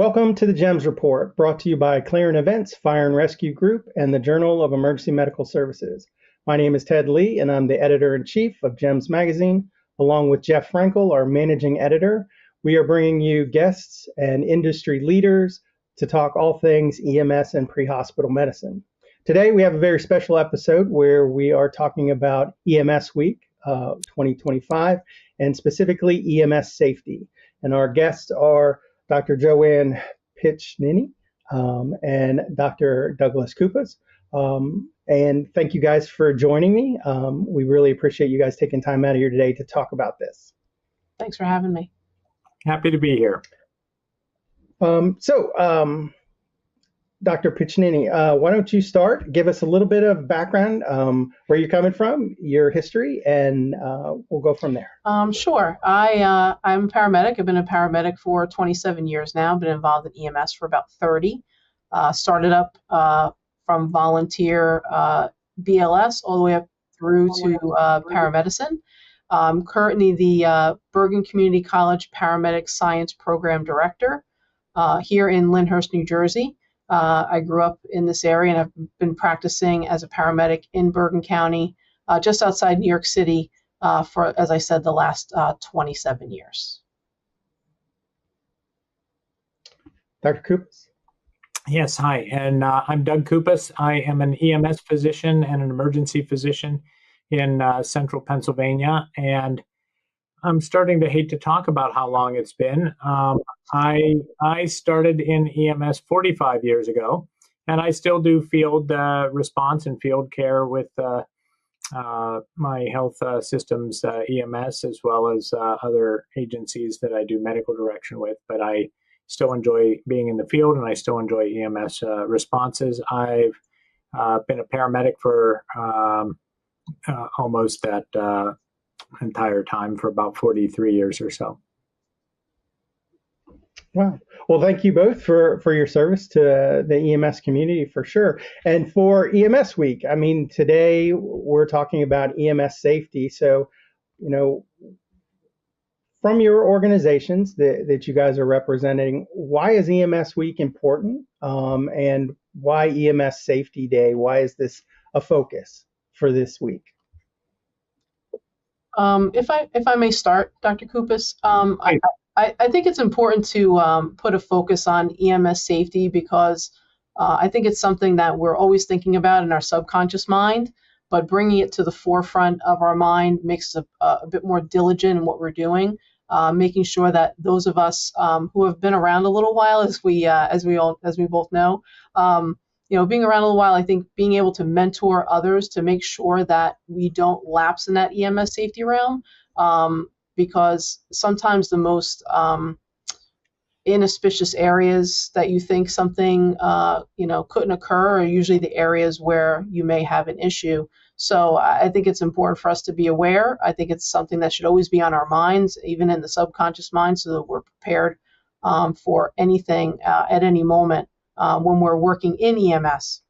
Welcome to the GEMS Report, brought to you by Clarendon Events, Fire and Rescue Group, and the Journal of Emergency Medical Services. My name is Ted Lee, and I'm the editor-in-chief of GEMS Magazine, along with Jeff Frankel, our managing editor. We are bringing you guests and industry leaders to talk all things EMS and pre-hospital medicine. Today, we have a very special episode where we are talking about EMS Week 2025, and specifically EMS safety. And our guests are Dr. Joanne Piccininni and Dr. Douglas Kupas. And thank you guys for joining me. We really appreciate you guys taking time out of your day to talk about this. Thanks for having me. Happy to be here. Dr. Piccininni, why don't you start? Give us a little bit of background, where you're coming from, your history, and we'll go from there. Sure. I'm a paramedic. I've been a paramedic for 27 years now. I've been involved in EMS for about 30. Started up from volunteer BLS all the way up through to paramedicine. I'm currently the Bergen Community College Paramedic Science Program Director here in Lyndhurst, New Jersey. I grew up in this area and I've been practicing as a paramedic in Bergen County, just outside New York City, for, as I said, the last 27 years. Dr. Kupas? Yes, hi, and I'm Doug Kupas. I am an EMS physician and an emergency physician in central Pennsylvania, and I'm starting to hate to talk about how long it's been. I started in EMS 45 years ago, and I still do field response and field care with my health systems EMS, as well as other agencies that I do medical direction with. But I still enjoy being in the field, and I still enjoy EMS responses. I've been a paramedic for almost that entire time, for about 43 years or so. Wow. Well, thank you both for your service to the EMS community, for sure. And for EMS Week, I mean, today we're talking about EMS safety. So, from your organizations that you guys are representing, why is EMS Week important? And why EMS Safety Day? Why is this a focus for this week? If I may start, Dr. Kupas, I think it's important to put a focus on EMS safety because I think it's something that we're always thinking about in our subconscious mind, but bringing it to the forefront of our mind makes us a bit more diligent in what we're doing, making sure that those of us who have been around a little while, as we both know, being around a little while, I think being able to mentor others to make sure that we don't lapse in that EMS safety realm, because sometimes the most inauspicious areas that you think something couldn't occur are usually the areas where you may have an issue. So I think it's important for us to be aware. I think it's something that should always be on our minds, even in the subconscious mind, so that we're prepared for anything at any moment when we're working in EMS.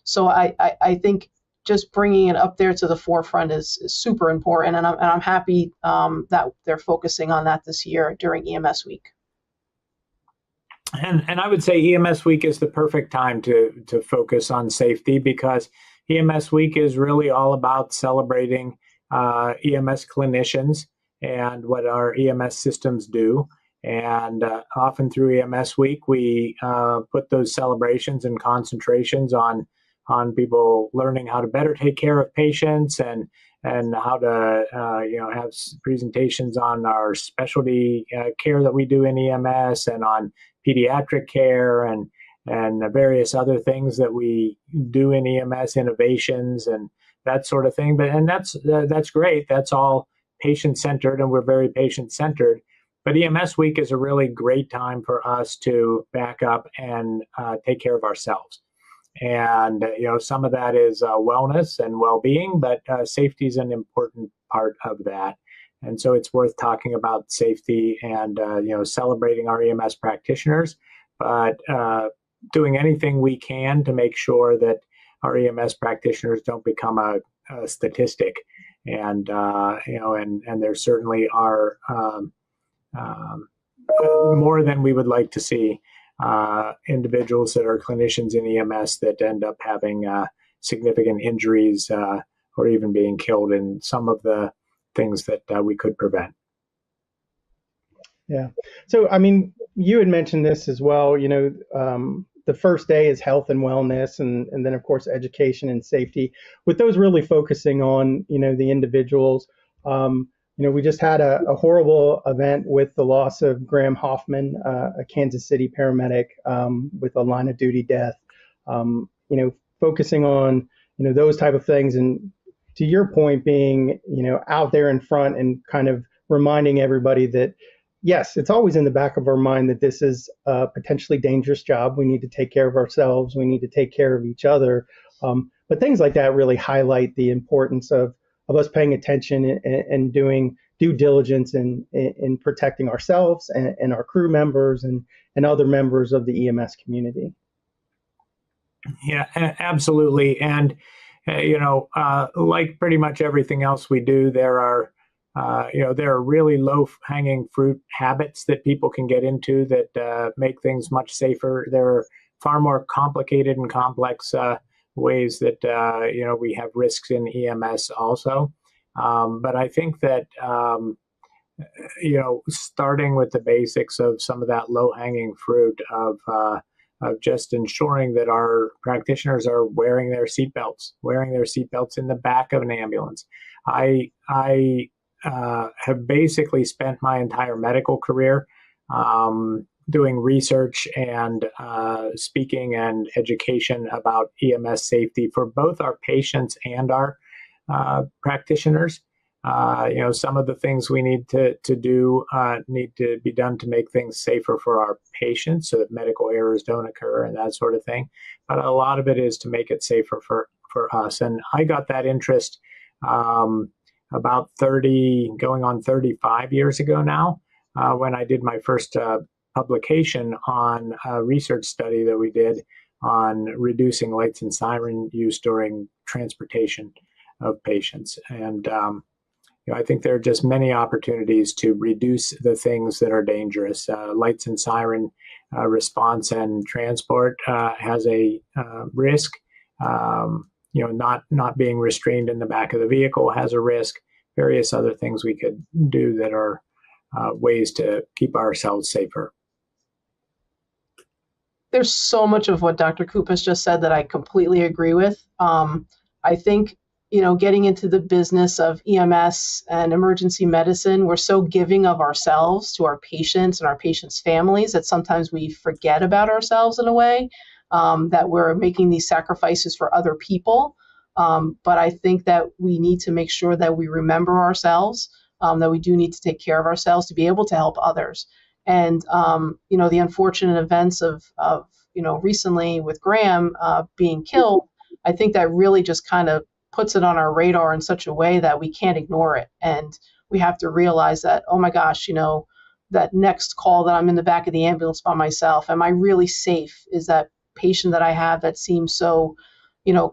So I think just bringing it up there to the forefront is super important, and I'm happy that they're focusing on that this year during EMS Week. And I would say EMS Week is the perfect time to focus on safety, because EMS Week is really all about celebrating EMS clinicians and what our EMS systems do. And often through EMS Week, we put those celebrations and concentrations on people learning how to better take care of patients and how to have presentations on our specialty care that we do in EMS, and on pediatric care and various other things that we do in EMS, innovations and that sort of thing. And that's great. That's all patient-centered, and we're very patient-centered. But EMS Week is a really great time for us to back up and take care of ourselves. And, some of that is wellness and well-being, but safety is an important part of that. And so it's worth talking about safety and, celebrating our EMS practitioners, but doing anything we can to make sure that our EMS practitioners don't become a statistic. And, and there certainly are more than we would like to see individuals that are clinicians in EMS that end up having significant injuries or even being killed in some of the things that we could prevent. Yeah. So, I mean, you had mentioned this as well, the first day is health and wellness, and then of course education and safety, with those really focusing on, the individuals. We just had a horrible event with the loss of Graham Hoffman, a Kansas City paramedic, with a line of duty death. Focusing on, those type of things. And to your point, being, out there in front and kind of reminding everybody that, yes, it's always in the back of our mind that this is a potentially dangerous job. We need to take care of ourselves. We need to take care of each other. But things like that really highlight the importance of us paying attention and doing due diligence in protecting ourselves and our crew members and other members of the EMS community. Yeah, absolutely. And, like pretty much everything else we do, there are really low-hanging fruit habits that people can get into that make things much safer. There are far more complicated and complex ways that, we have risks in EMS also. But I think that, starting with the basics of some of that low-hanging fruit of just ensuring that our practitioners are wearing their seatbelts in the back of an ambulance. I have basically spent my entire medical career doing research and speaking and education about EMS safety for both our patients and our practitioners. Some of the things we need to do need to be done to make things safer for our patients so that medical errors don't occur and that sort of thing. But a lot of it is to make it safer for us. And I got that interest about 30, going on 35 years ago now, when I did my first publication on a research study that we did on reducing lights and siren use during transportation of patients. And I think there are just many opportunities to reduce the things that are dangerous. Lights and siren response and transport has a risk. Not being restrained in the back of the vehicle has a risk. Various other things we could do that are ways to keep ourselves safer. There's so much of what Dr. Kupas just said that I completely agree with. I think, getting into the business of EMS and emergency medicine, we're so giving of ourselves to our patients and our patients' families that sometimes we forget about ourselves in a way, that we're making these sacrifices for other people. But I think that we need to make sure that we remember ourselves, that we do need to take care of ourselves to be able to help others. And, the unfortunate events of recently with Graham being killed, I think that really just kind of puts it on our radar in such a way that we can't ignore it. And we have to realize that, oh my gosh, that next call that I'm in the back of the ambulance by myself, am I really safe? Is that patient that I have that seems so,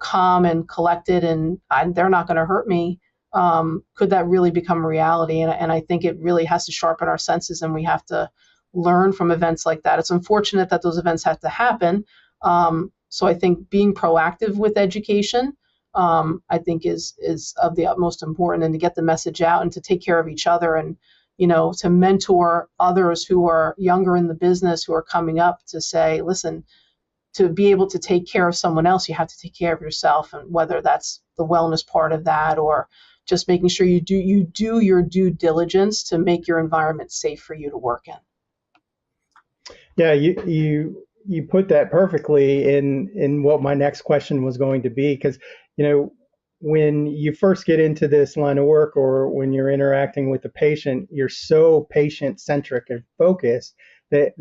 calm and collected and they're not going to hurt me? Could that really become a reality? And I think it really has to sharpen our senses, and we have to learn from events like that. It's unfortunate that those events have to happen. So I think being proactive with education, I think is of the utmost importance, and to get the message out and to take care of each other, and to mentor others who are younger in the business, who are coming up, to say, listen, to be able to take care of someone else, you have to take care of yourself. And whether that's the wellness part of that, or just making sure you do your due diligence to make your environment safe for you to work in. Yeah, you put that perfectly in what my next question was going to be, because when you first get into this line of work, or when you're interacting with the patient, you're so patient centric and focused that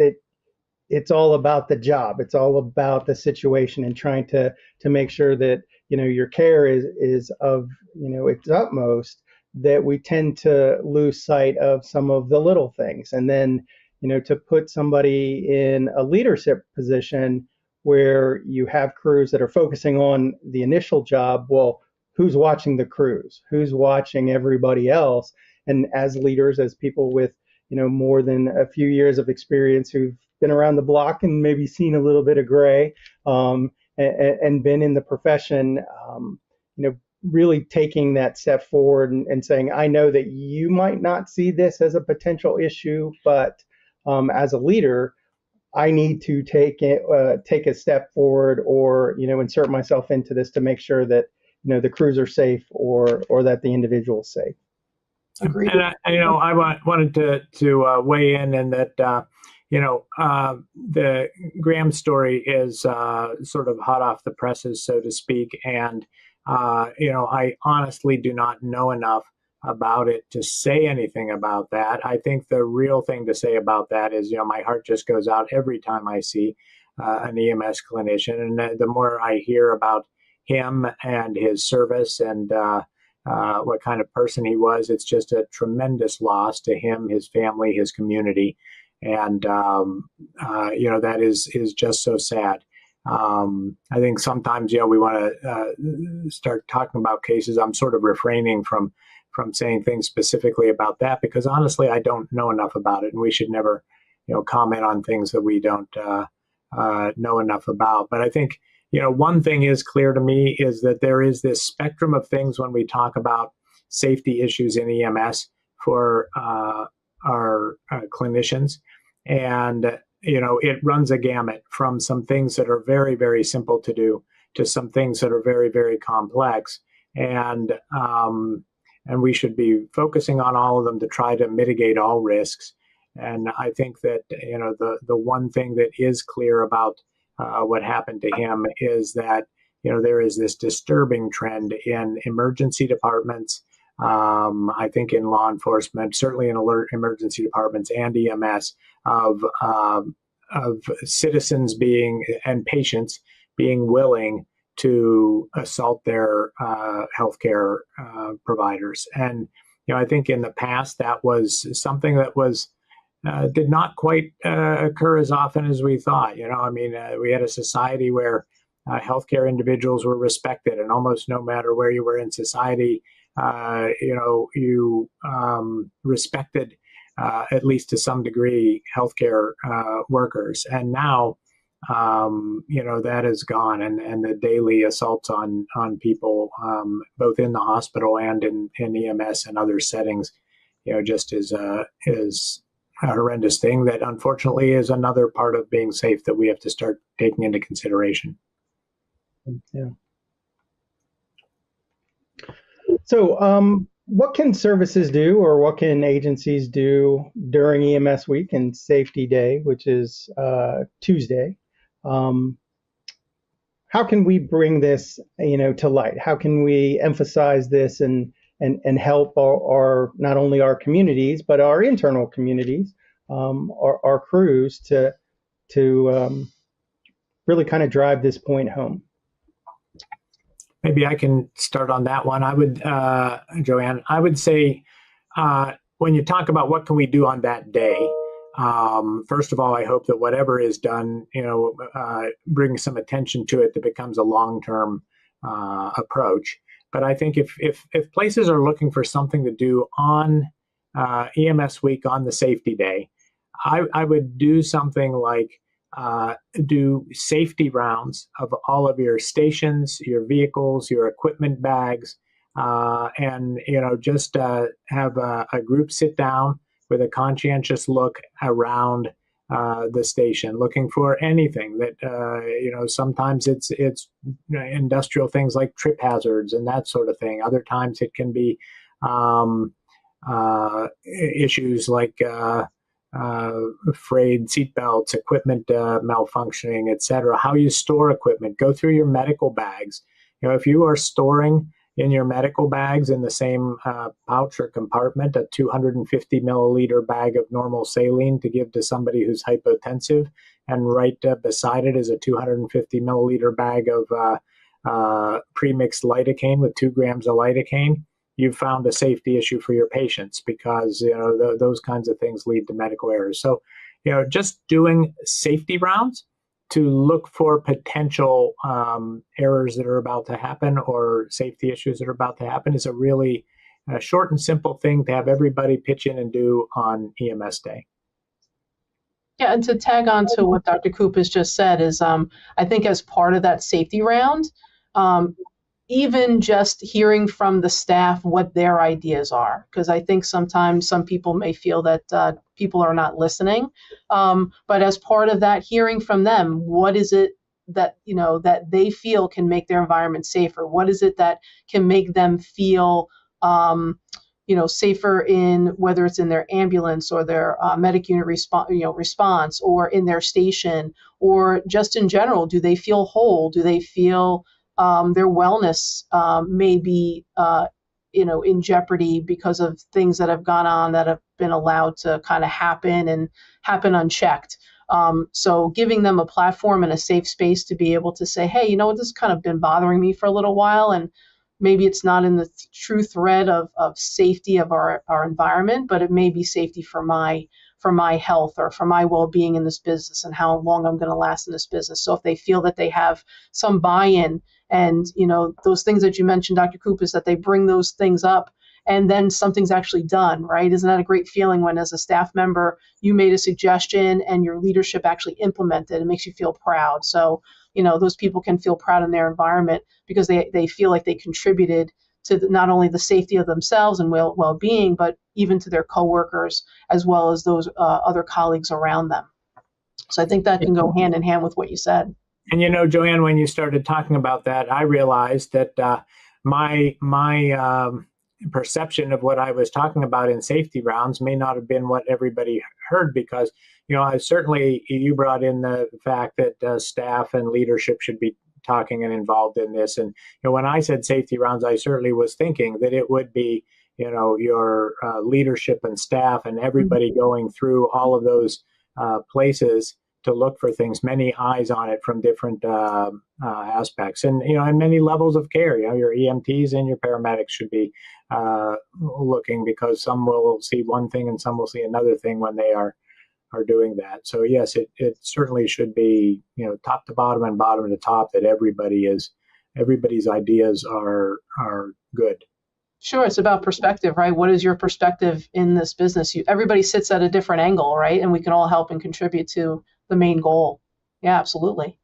it's all about the job. It's all about the situation, and trying to make sure that your care is of its utmost, that we tend to lose sight of some of the little things. And then to put somebody in a leadership position where you have crews that are focusing on the initial job, well, who's watching the crews? Who's watching everybody else? And as leaders, as people with more than a few years of experience, who've been around the block and maybe seen a little bit of gray, and been in the profession, really taking that step forward and saying, I know that you might not see this as a potential issue, but as a leader, I need to take a step forward, or insert myself into this to make sure that the crews are safe, or that the individual is safe. Agreed. And I wanted to weigh in, and that the Graham story is sort of hot off the presses, so to speak, and I honestly do not know enough about it to say anything about that. I think the real thing to say about that is, my heart just goes out every time I see an EMS clinician, and the more I hear about him and his service and what kind of person he was, it's just a tremendous loss to him, his family, his community, and that is just so sad. I think sometimes, we want to start talking about cases. I'm sort of refraining from saying things specifically about that, because honestly, I don't know enough about it, and we should never, comment on things that we don't know enough about. But I think, one thing is clear to me is that there is this spectrum of things when we talk about safety issues in EMS for our clinicians, and it runs a gamut from some things that are very, very simple to do to some things that are very, very complex. And we should be focusing on all of them to try to mitigate all risks. And I think that, the one thing that is clear about what happened to him is that, there is this disturbing trend in emergency departments, I think in law enforcement, certainly in alert emergency departments and EMS, of citizens and patients being willing to assault their healthcare providers. And, I think in the past that was something that did not quite occur as often as we thought. We had a society where healthcare individuals were respected, and almost no matter where you were in society, you respected, at least to some degree, healthcare workers. And now, that is gone, and the daily assaults on people, both in the hospital and in EMS and other settings, just is a horrendous thing that unfortunately is another part of being safe that we have to start taking into consideration. Yeah. So, what can services do, or what can agencies do during EMS week and Safety Day, which is Tuesday? How can we bring this, to light? How can we emphasize this and help our not only our communities, but our internal communities, our crews to really kind of drive this point home? Maybe I can start on that one. I would, Joanne, I would say, when you talk about what can we do on that day, first of all, I hope that whatever is done, brings some attention to it that becomes a long-term approach. But I think if places are looking for something to do on EMS week, on the Safety Day, I would do something like do safety rounds of all of your stations, your vehicles, your equipment bags, and just have a group sit down with a conscientious look around the station, looking for anything that sometimes it's industrial things like trip hazards and that sort of thing. Other times it can be issues like frayed seatbelts, equipment malfunctioning, etc. How you store equipment. Go through your medical bags. If you are storing in your medical bags in the same pouch or compartment a 250 milliliter bag of normal saline to give to somebody who's hypotensive, and right beside it is a 250 milliliter bag of premixed lidocaine with 2 grams of lidocaine, you've found a safety issue for your patients, because those kinds of things lead to medical errors. So, just doing safety rounds to look for potential errors that are about to happen or safety issues that are about to happen is a really a short and simple thing to have everybody pitch in and do on EMS Day. Yeah, and to tag on to what Dr. Kupas just said is, I think as part of that safety round, even just hearing from the staff what their ideas are, because I think sometimes some people may feel that people are not listening. But as part of that, hearing from them, what is it that that they feel can make their environment safer? What is it that can make them feel safer in whether it's in their ambulance or their medic unit response, or in their station, or just in general? Do they feel whole? Do they feel their wellness may be, in jeopardy because of things that have gone on that have been allowed to kind of happen unchecked? So giving them a platform and a safe space to be able to say, hey, this has kind of been bothering me for a little while, and maybe it's not in the true thread of safety of our environment, but it may be safety for my health or for my well-being in this business and how long I'm going to last in this business. So if they feel that they have some buy-in, and those things that you mentioned, Dr. Kupas, that they bring those things up and then something's actually done, right? Isn't that a great feeling when, as a staff member, you made a suggestion and your leadership actually implemented? It makes you feel proud. So those people can feel proud in their environment because they feel like they contributed to not only the safety of themselves and well-being, but even to their coworkers as well as those other colleagues around them. So I think that can go hand in hand with what you said. And Joanne, when you started talking about that, I realized that my perception of what I was talking about in safety rounds may not have been what everybody heard, because I certainly, you brought in the fact that staff and leadership should be talking and involved in this. And when I said safety rounds, I certainly was thinking that it would be your leadership and staff and everybody going through all of those places to look for things, many eyes on it from different aspects, and and many levels of care. Your EMTs and your paramedics should be looking, because some will see one thing and some will see another thing when they are doing that. So yes, it certainly should be top to bottom and bottom to top, that everybody's ideas are good. Sure, it's about perspective, right? What is your perspective in this business? Everybody sits at a different angle, right? And we can all help and contribute to the main goal. Yeah, absolutely.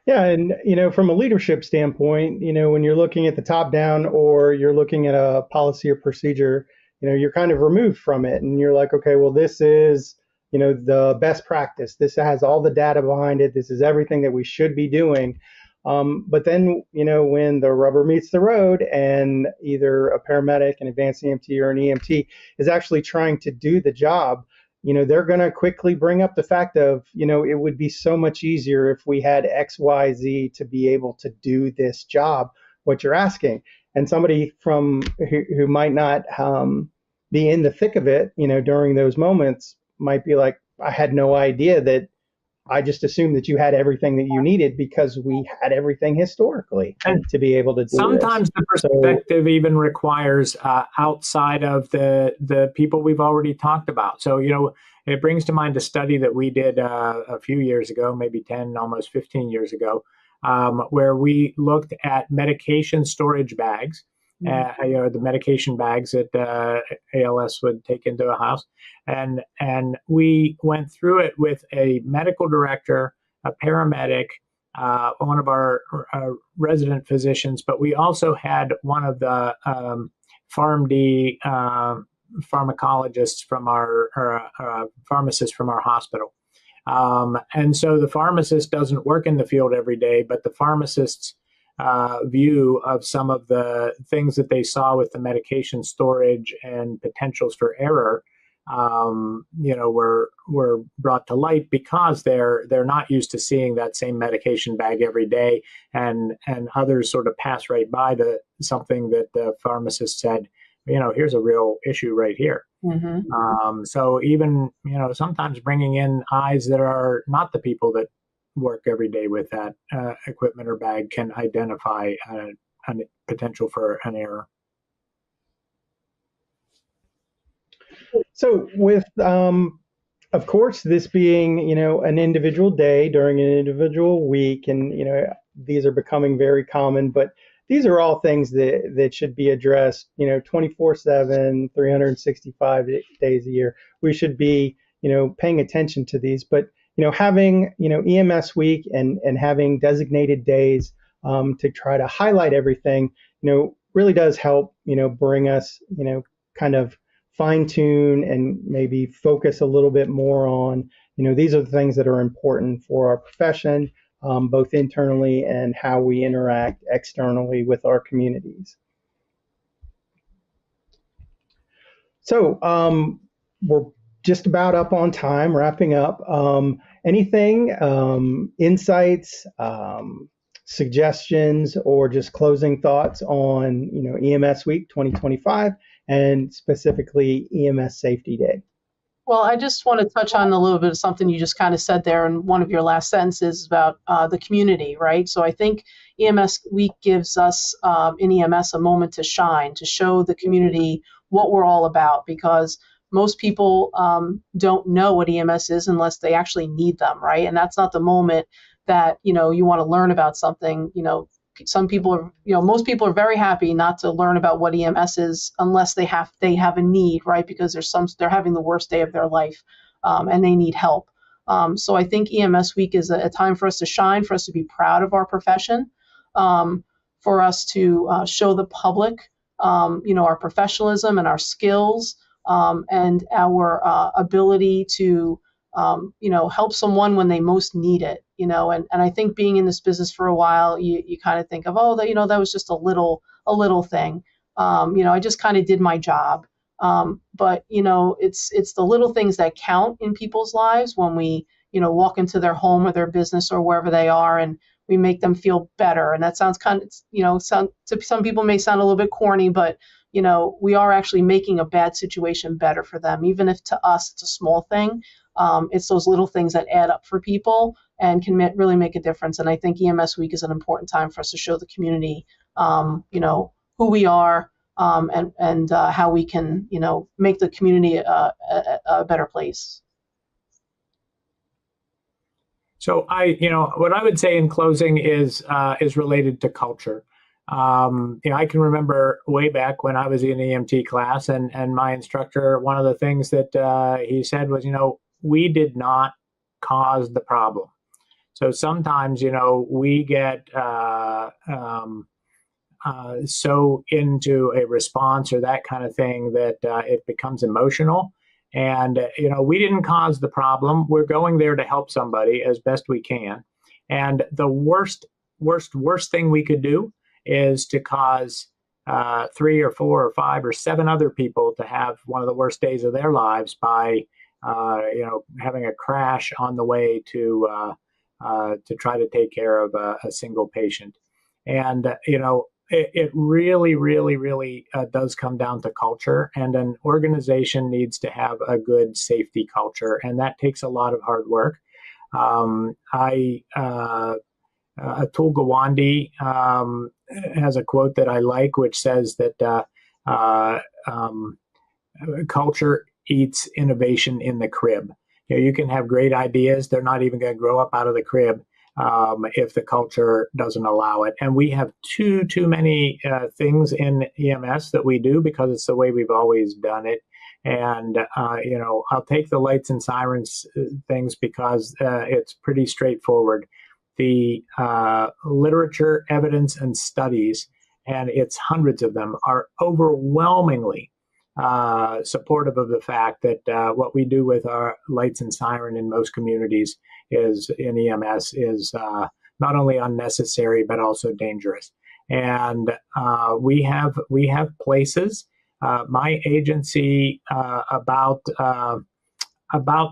Yeah, and from a leadership standpoint, when you're looking at the top down or you're looking at a policy or procedure, you're kind of removed from it, and you're like, okay, well, this is the best practice. This has all the data behind it. This is everything that we should be doing. But then, when the rubber meets the road and either a paramedic, an advanced EMT, or an EMT is actually trying to do the job, they're going to quickly bring up the fact of, it would be so much easier if we had X, Y, Z to be able to do this job, what you're asking. And somebody who might not be in the thick of it, during those moments might be like, I had no idea that. I just assumed that you had everything that you needed because we had everything historically to be able to do sometimes this. The perspective even requires outside of the people we've already talked about. So, it brings to mind a study that we did a few years ago, maybe 10, almost 15 years ago, where we looked at medication storage bags. The medication bags that ALS would take into a house. And we went through it with a medical director, a paramedic, one of our resident physicians, but we also had one of the PharmD pharmacologists from our pharmacist from our hospital. And so the pharmacist doesn't work in the field every day, but the pharmacist's view of some of the things that they saw with the medication storage and potentials for error, were brought to light because they're not used to seeing that same medication bag every day, and others sort of pass right by something that the pharmacist said, here's a real issue right here. Mm-hmm. So even sometimes bringing in eyes that are not the people that work every day with that equipment or bag can identify a potential for an error. So with, of course, this being, an individual day during an individual week, and, these are becoming very common, but these are all things that should be addressed, 24/7, 365 days a year. We should be, paying attention to these. But, having, EMS week and having designated days to try to highlight everything, really does help, bring us, kind of fine tune and maybe focus a little bit more on, these are the things that are important for our profession, both internally and how we interact externally with our communities. So we're just about up on time, wrapping up. Anything, insights, suggestions, or just closing thoughts on EMS Week 2025 and specifically EMS Safety Day? Well, I just want to touch on a little bit of something you just kind of said there in one of your last sentences about the community, right? So I think EMS Week gives us in EMS a moment to shine, to show the community what we're all about, because most people don't know what EMS is unless they actually need them, right? And that's not the moment that, you want to learn about something. Some people are, most people are very happy not to learn about what EMS is unless they have a need, right? Because they're having the worst day of their life and they need help. So I think EMS Week is a time for us to shine, for us to be proud of our profession, for us to show the public, our professionalism and our skills and our ability to help someone when they most need it, and I think being in this business for a while, you kind of think of, that was just a little thing. I just kind of did my job. But it's the little things that count in people's lives when we, walk into their home or their business or wherever they are, and we make them feel better. And that sounds to some people may sound a little bit corny, but we are actually making a bad situation better for them. Even if to us it's a small thing, it's those little things that add up for people and can really make a difference. And I think EMS Week is an important time for us to show the community, who we are and how we can, make the community a better place. So what I would say in closing is related to culture. I can remember way back when I was in EMT class, and my instructor, one of the things that he said was, we did not cause the problem. So sometimes, we get so into a response or that kind of thing that it becomes emotional. And, we didn't cause the problem. We're going there to help somebody as best we can. And the worst thing we could do is to cause 3 or 4 or 5 or 7 other people to have one of the worst days of their lives by, having a crash on the way to try to take care of a single patient. And, it really, really, really does come down to culture, and an organization needs to have a good safety culture, and that takes a lot of hard work. Atul Gawande has a quote that I like, which says that culture eats innovation in the crib. You can have great ideas; they're not even going to grow up out of the crib if the culture doesn't allow it. And we have too many things in EMS that we do because it's the way we've always done it. And, I'll take the lights and sirens things because it's pretty straightforward. The literature, evidence, and studies, and it's hundreds of them, are overwhelmingly supportive of the fact that what we do with our lights and siren in most communities in EMS is not only unnecessary but also dangerous. And we have places. My agency about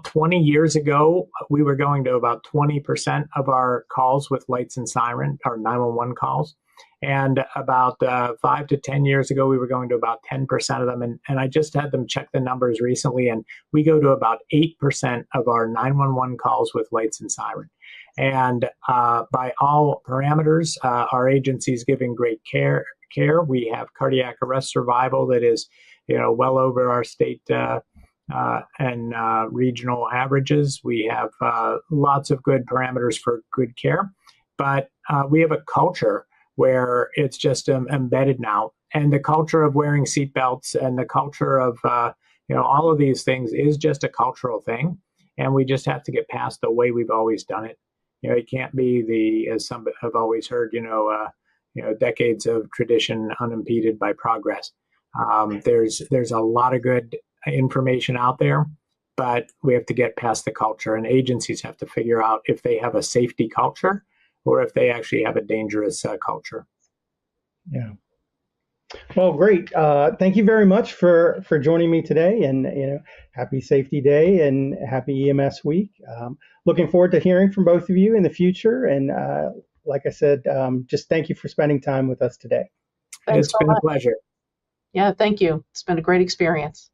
20 years ago, we were going to about 20% of our calls with lights and siren, or 911 calls. And about 5 to 10 years ago, we were going to about 10% of them. And I just had them check the numbers recently, and we go to about 8% of our 911 calls with lights and siren. And by all parameters, our agency is giving great care. We have cardiac arrest survival that is, well over our state and regional averages. We have lots of good parameters for good care, but we have a culture where it's just embedded now. And the culture of wearing seatbelts and the culture of, all of these things is just a cultural thing. And we just have to get past the way we've always done it. It can't be as some have always heard, decades of tradition unimpeded by progress. There's a lot of good information out there, but we have to get past the culture, and agencies have to figure out if they have a safety culture or if they actually have a dangerous culture. Yeah. Well, great. Thank you very much for joining me today, and happy Safety Day and happy EMS Week. Looking forward to hearing from both of you in the future. And like I said, just thank you for spending time with us today. Thanks It's been a pleasure. Yeah, thank you. It's been a great experience.